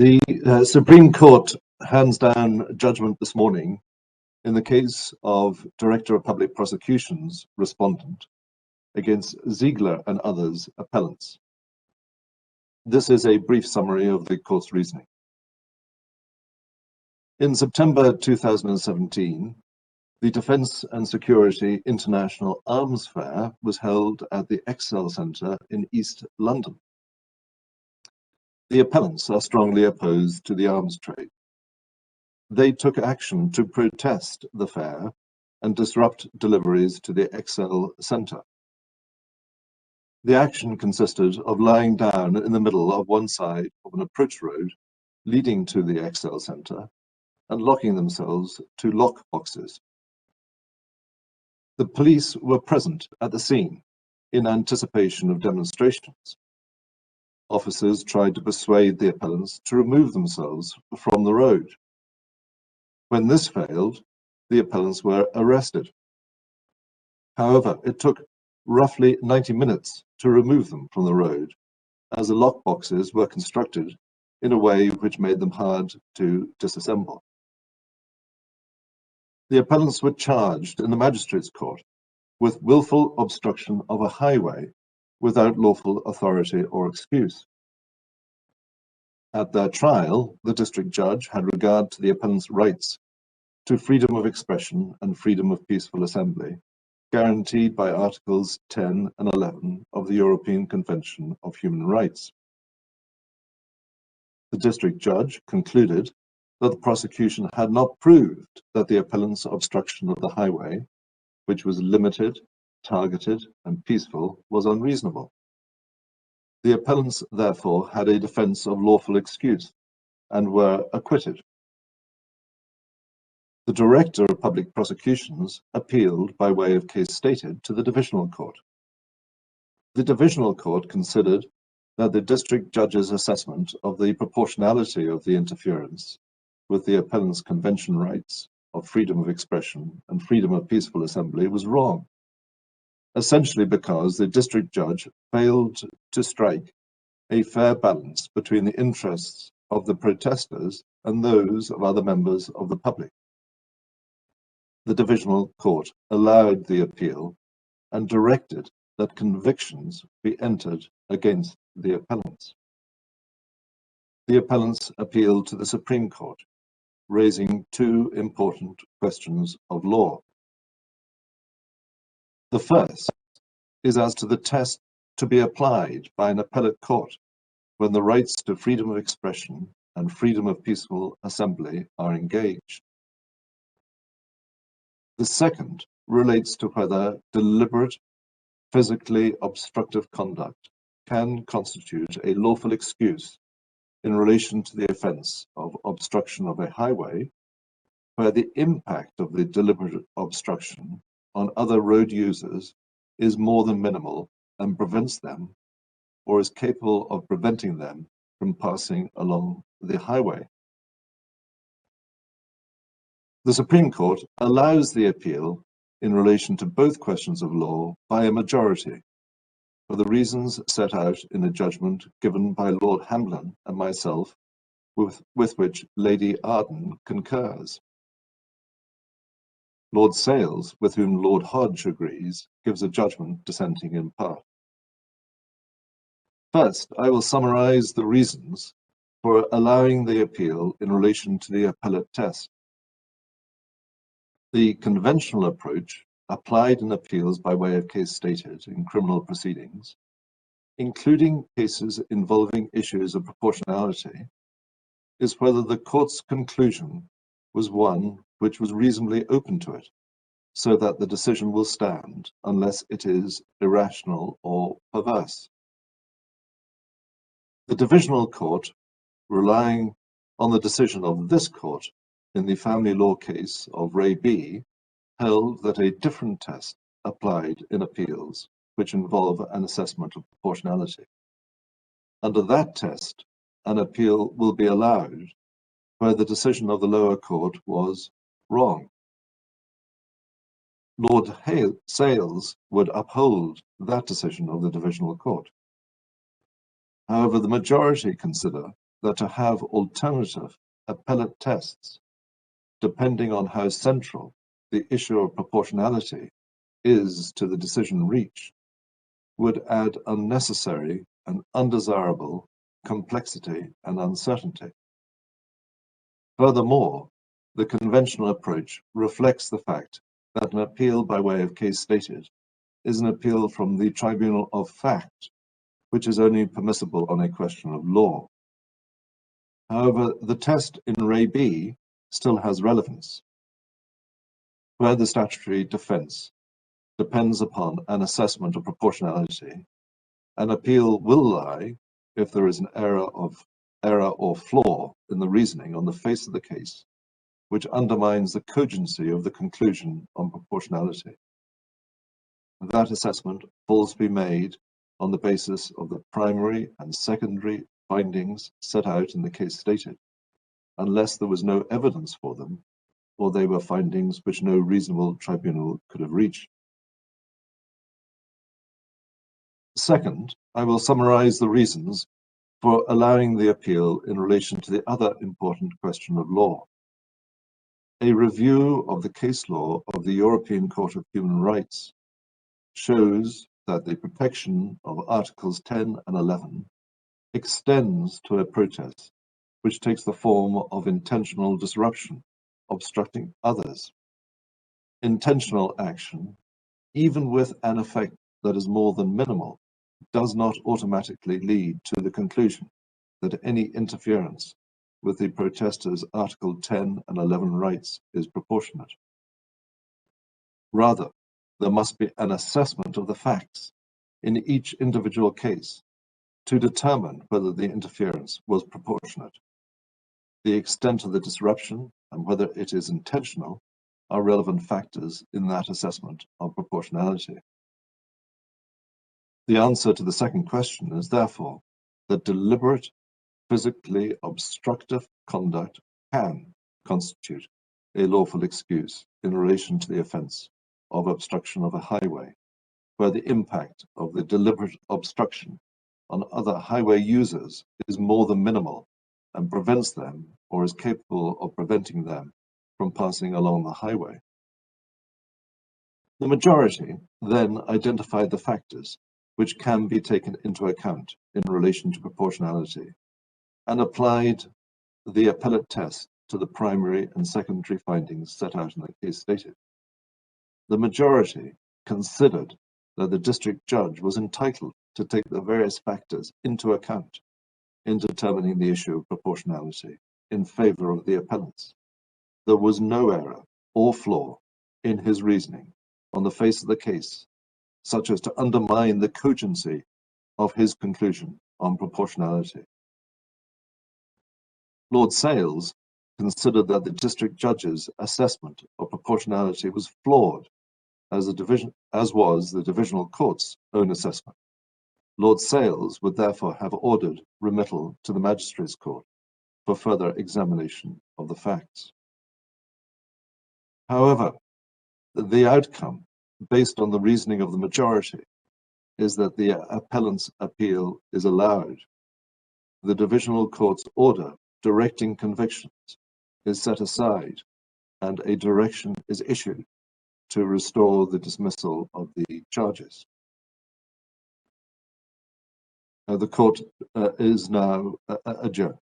The Supreme Court hands down judgment this morning in the case of Director of Public Prosecutions, Respondent, against Ziegler and others, Appellants. This is a brief summary of the court's reasoning. In September 2017, the Defence and Security International Arms Fair was held at the Excel Centre in East London. The appellants are strongly opposed to the arms trade. They took action to protest the fair and disrupt deliveries to the Excel Centre. The action consisted of lying down in the middle of one side of an approach road leading to the Excel Centre and locking themselves to lock boxes. The police were present at the scene in anticipation of demonstrations. Officers tried to persuade the appellants to remove themselves from the road. When this failed, the appellants were arrested. However, it took roughly 90 minutes to remove them from the road, as the lock boxes were constructed in a way which made them hard to disassemble. The appellants were charged in the Magistrates' Court with willful obstruction of a highway without lawful authority or excuse. At their trial, the district judge had regard to the appellant's rights to freedom of expression and freedom of peaceful assembly, guaranteed by Articles 10 and 11 of the European Convention of Human Rights. The district judge concluded that the prosecution had not proved that the appellant's obstruction of the highway, which was limited, targeted, and peaceful, was unreasonable. The appellants, therefore, had a defence of lawful excuse and were acquitted. The Director of Public Prosecutions appealed by way of case stated to the Divisional Court. The Divisional Court considered that the district judge's assessment of the proportionality of the interference with the appellant's convention rights of freedom of expression and freedom of peaceful assembly was wrong, essentially because the district judge failed to strike a fair balance between the interests of the protesters and those of other members of the public. The Divisional Court allowed the appeal and directed that convictions be entered against the appellants. The appellants appealed to the Supreme Court, raising two important questions of law. The first is as to the test to be applied by an appellate court when the rights to freedom of expression and freedom of peaceful assembly are engaged. The second relates to whether deliberate, physically obstructive conduct can constitute a lawful excuse in relation to the offence of obstruction of a highway, where the impact of the deliberate obstruction on other road users is more than minimal and prevents them, or is capable of preventing them from passing along the highway. The Supreme Court allows the appeal in relation to both questions of law by a majority, for the reasons set out in a judgment given by Lord Hamblin and myself, with which Lady Arden concurs. Lord Sales, with whom Lord Hodge agrees, gives a judgment dissenting in part. First, I will summarise the reasons for allowing the appeal in relation to the appellate test. The conventional approach applied in appeals by way of case stated in criminal proceedings, including cases involving issues of proportionality, is whether the court's conclusion was one which was reasonably open to it, so that the decision will stand unless it is irrational or perverse. The Divisional Court, relying on the decision of this court in the family law case of Ray B, held that a different test applied in appeals which involve an assessment of proportionality. Under that test, an appeal will be allowed where the decision of the lower court was wrong. Lord Sales would uphold that decision of the Divisional Court. However, the majority consider that to have alternative appellate tests, depending on how central the issue of proportionality is to the decision reached, would add unnecessary and undesirable complexity and uncertainty. Furthermore, the conventional approach reflects the fact that an appeal by way of case stated is an appeal from the tribunal of fact, which is only permissible on a question of law. However, the test in Re B still has relevance, where the statutory defence depends upon an assessment of proportionality. An appeal will lie if there is an error or flaw in the reasoning on the face of the case, which undermines the cogency of the conclusion on proportionality. That assessment falls to be made on the basis of the primary and secondary findings set out in the case stated, unless there was no evidence for them, or they were findings which no reasonable tribunal could have reached. Second, I will summarize the reasons for allowing the appeal in relation to the other important question of law. A review of the case law of the European Court of Human Rights shows that the protection of Articles 10 and 11 extends to a protest which takes the form of intentional disruption, obstructing others. Intentional action, even with an effect that is more than minimal, does not automatically lead to the conclusion that any interference with the protester's Article 10 and 11 rights is proportionate. Rather, there must be an assessment of the facts in each individual case to determine whether the interference was proportionate. The extent of the disruption and whether it is intentional are relevant factors in that assessment of proportionality. The answer to the second question is therefore that deliberate, physically obstructive conduct can constitute a lawful excuse in relation to the offence of obstruction of a highway, where the impact of the deliberate obstruction on other highway users is more than minimal and prevents them or is capable of preventing them from passing along the highway. The majority then identified the factors which can be taken into account in relation to proportionality and applied the appellate test to the primary and secondary findings set out in the case stated. The majority considered that the district judge was entitled to take the various factors into account in determining the issue of proportionality in favour of the appellants. There was no error or flaw in his reasoning on the face of the case, such as to undermine the cogency of his conclusion on proportionality. Lord Sales considered that the district judge's assessment of proportionality was flawed, as was the divisional court's own assessment. Lord Sales would therefore have ordered remittal to the Magistrates' Court for further examination of the facts. However, the outcome, based on the reasoning of the majority, is that the appellant's appeal is allowed. The divisional court's order directing convictions is set aside, and a direction is issued to restore the dismissal of the charges. The court is now adjourned.